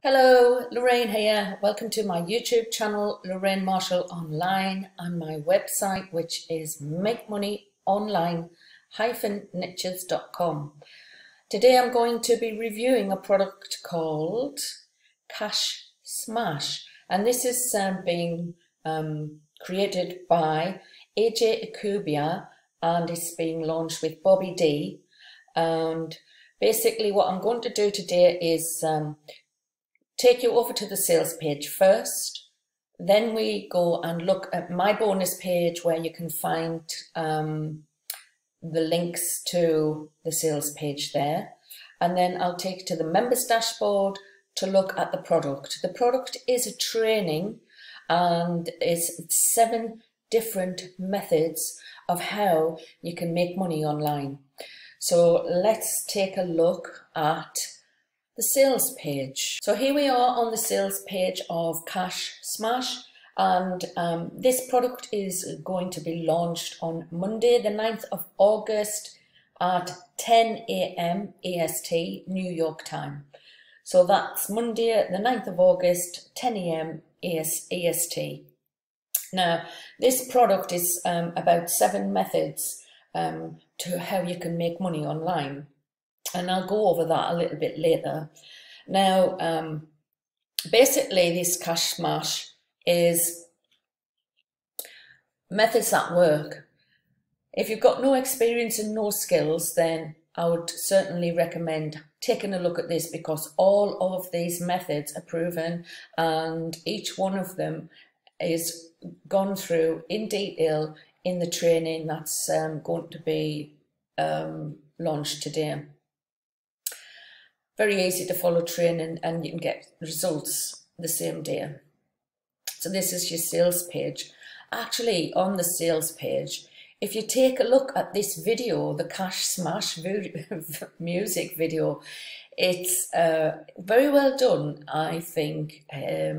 Hello, Lorraine here. Welcome to my YouTube channel, Lorraine Marshall Online, and my website, which is makemoneyonline-niches.com. Today I'm going to be reviewing a product called Cash Smash, and this is being created by AJ Akubia, and it's being launched with Bobby D. And basically what I'm going to do today is take you over to the sales page first, then we go and look at my bonus page where you can find the links to the sales page there, and then I'll take you to the members dashboard to look at the product. The product is a training and is 7 different methods of how you can make money online. So let's take a look at the sales page. So here we are on the sales page of Cash Smash, and this product is going to be launched on Monday the 9th of August at 10 AM EST New York time. So that's Monday the 9th of August 10 AM EST. Now this product is about 7 methods to how you can make money online. And I'll go over that a little bit later. Now, basically this Cash Smash is methods that work. If you've got no experience and no skills, then I would certainly recommend taking a look at this, because all of these methods are proven and each one of them is gone through in detail in the training that's going to be launched today. Very easy to follow training, and you can get results the same day. So this is your sales page. Actually, on the sales page, if you take a look at this video, the Cash Smash music video, it's very well done. I think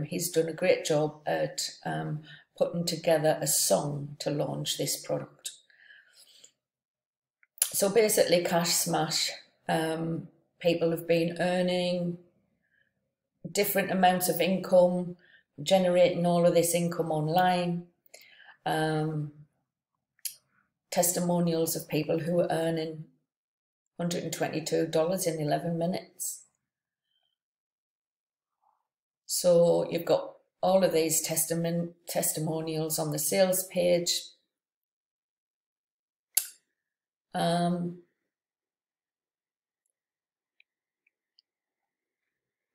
he's done a great job at putting together a song to launch this product. So basically, Cash Smash, people have been earning different amounts of income, generating all of this income online. Testimonials of people who are earning $122 in 11 minutes. So you've got all of these testimonials on the sales page.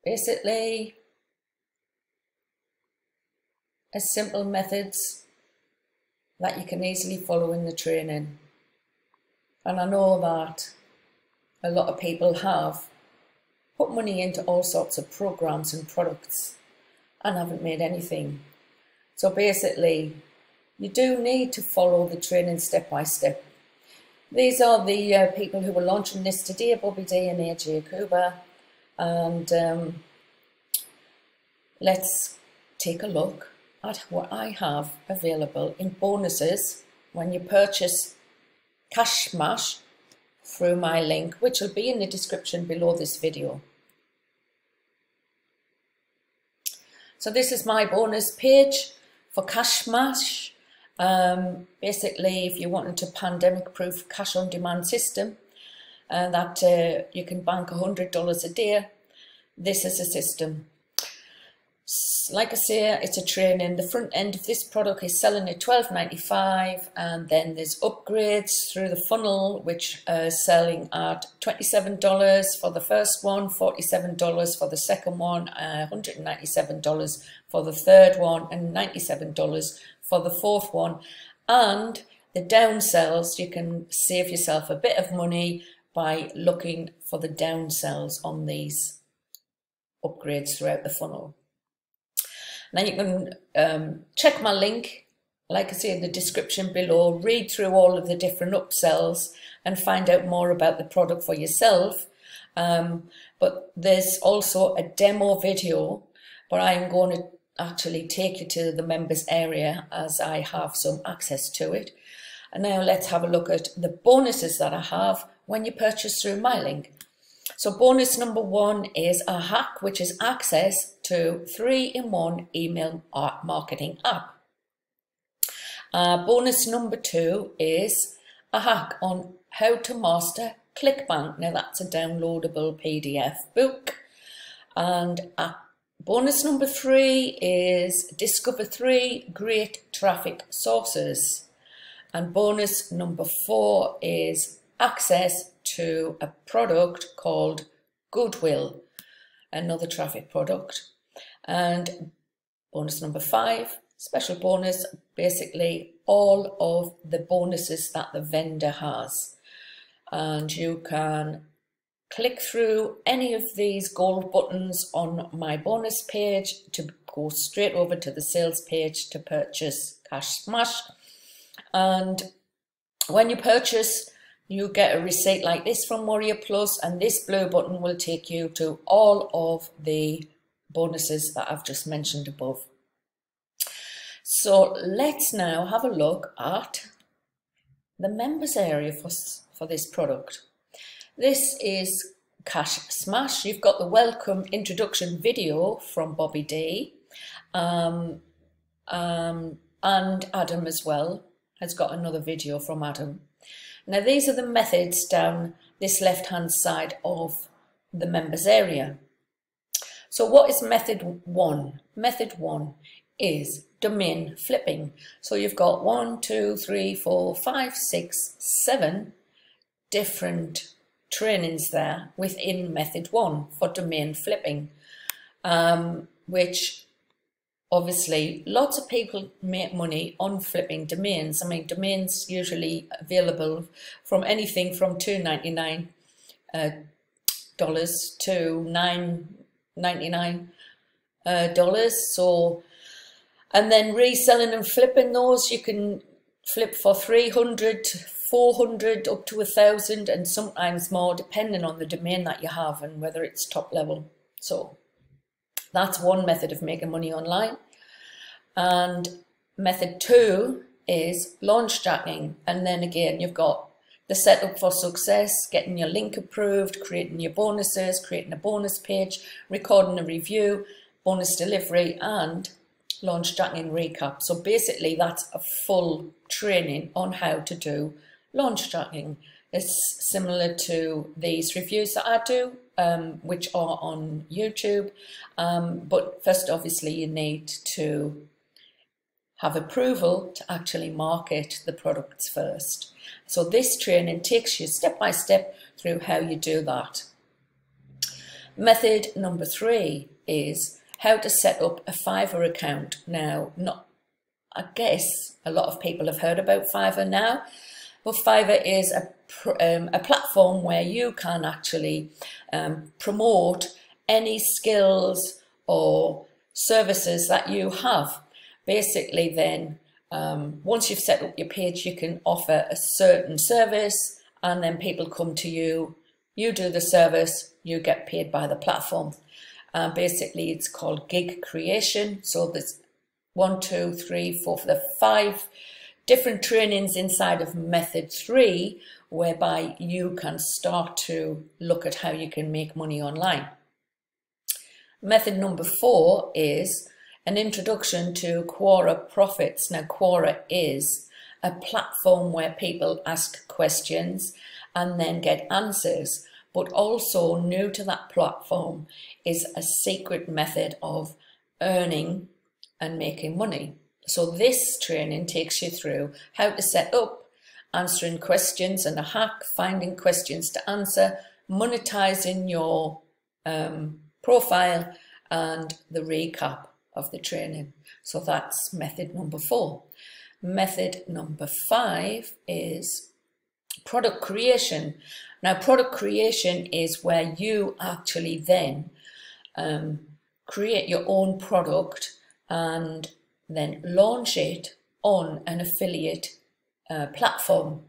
Basically, as simple methods that you can easily follow in the training. And I know that a lot of people have put money into all sorts of programs and products and haven't made anything. So basically, you do need to follow the training step by step. These are the people who were launching this today, Bobby D and AJ Akubia. And let's take a look at what I have available in bonuses when you purchase Cash Smash through my link, which will be in the description below this video. So this is my bonus page for Cash Smash. Basically, if you wanted to pandemic-proof cash on demand system, that you can bank $100 a day. This is a system. Like I say, it's a training. The front end of this product is selling at $12.95, and then there's upgrades through the funnel, which are selling at $27 for the first one, $47 for the second one, $197 for the third one, and $97 for the fourth one. And the downsells, you can save yourself a bit of money by looking for the downsells on these upgrades throughout the funnel. Now you can check my link, like I say, in the description below, read through all of the different upsells and find out more about the product for yourself. But there's also a demo video where I'm going to actually take you to the members area, as I have some access to it. And now let's have a look at the bonuses that I have when you purchase through my link. So bonus number 1 is a hack, which is access to 3-in-1 email marketing app. Bonus number 2 is a hack on how to master ClickBank. Now that's a downloadable PDF book. And bonus number 3 is discover 3 great traffic sources. And bonus number 4 is access to a product called Goodwill, another traffic product. And bonus number 5, special bonus, basically all of the bonuses that the vendor has. And you can click through any of these gold buttons on my bonus page to go straight over to the sales page to purchase Cash Smash. And when you purchase, you get a receipt like this from Warrior Plus, and this blue button will take you to all of the bonuses that I've just mentioned above. So let's now have a look at the members area for this product. This is Cash Smash. You've got the welcome introduction video from Bobby D, and Adam as well has got another video from Adam. Now these are the methods down this left hand side of the members area. So what is method 1? Method 1 is domain flipping. So you've got 1, 2, 3, 4, 5, 6, 7 different trainings there within method 1 for domain flipping, which obviously lots of people make money on flipping domains. I mean, domains usually available from anything from $2.99 to $9.99. So, and then reselling and flipping those, you can flip for 300, 400, up to 1,000, and sometimes more, depending on the domain that you have and whether it's top level. So that's one method of making money online. And method 2 is launch jacking. And then again, you've got the setup for success, getting your link approved, creating your bonuses, creating a bonus page, recording a review, bonus delivery, and launch jacking recap. So basically that's a full training on how to do launch jacking. It's similar to these reviews that I do, which are on YouTube. But first, obviously, you need to have approval to actually market the products first. So this training takes you step by step through how you do that. Method number 3 is how to set up a Fiverr account. Now, I guess a lot of people have heard about Fiverr now, but Fiverr is a platform where you can actually promote any skills or services that you have. Basically then, once you've set up your page, you can offer a certain service, and then people come to you, you do the service, you get paid by the platform. Basically it's called gig creation. So there's 1, 2, 3, 4, the 5 different trainings inside of method 3, whereby you can start to look at how you can make money online. Method number 4 is an introduction to Quora Profits. Now, Quora is a platform where people ask questions and then get answers, but also new to that platform is a secret method of earning and making money. So this training takes you through how to set up, answering questions and a hack, finding questions to answer, monetizing your profile, and the recap of the training. So that's method number 4. Method number 5 is product creation. Now, product creation is where you actually then create your own product and then launch it on an affiliate platform.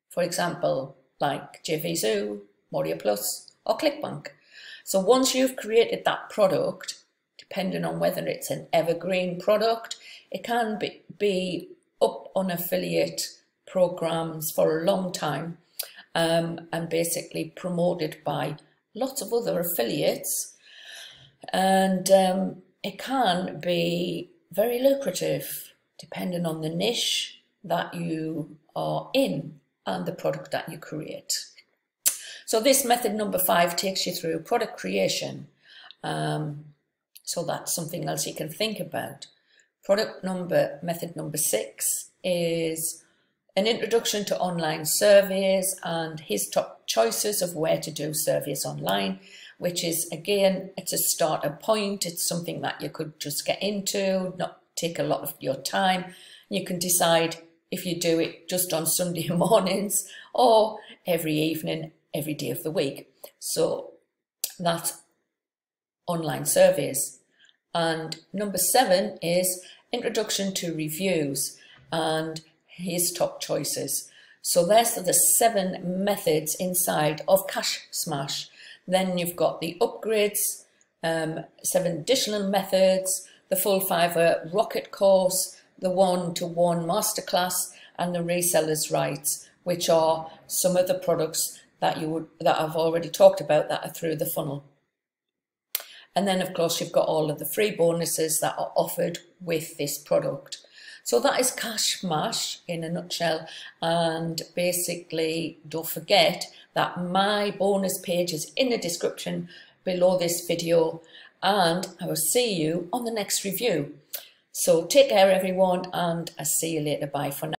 For example, like JVZoo, Warrior Plus, or ClickBank. So once you've created that product, depending on whether it's an evergreen product, it can be up on affiliate programs for a long time, and basically promoted by lots of other affiliates, and it can be very lucrative depending on the niche that you are in and the product that you create. So this method number 5 takes you through product creation. So that's something else you can think about. Method number 6 is an introduction to online surveys and his top choices of where to do surveys online, which is, again, it's a starter point. It's something that you could just get into, not take a lot of your time. You can decide if you do it just on Sunday mornings or every evening, every day of the week. So that's online surveys. And number 7 is introduction to reviews and his top choices. So there's the 7 methods inside of Cash Smash. Then you've got the upgrades, 7 additional methods, the full Fiverr Rocket course, the 1-to-1 masterclass, and the resellers rights, which are some of the products that I've already talked about that are through the funnel. And then, of course, you've got all of the free bonuses that are offered with this product. So that is Cash Smash in a nutshell. And basically, don't forget that my bonus page is in the description below this video. And I will see you on the next review. So take care, everyone, and I'll see you later. Bye for now.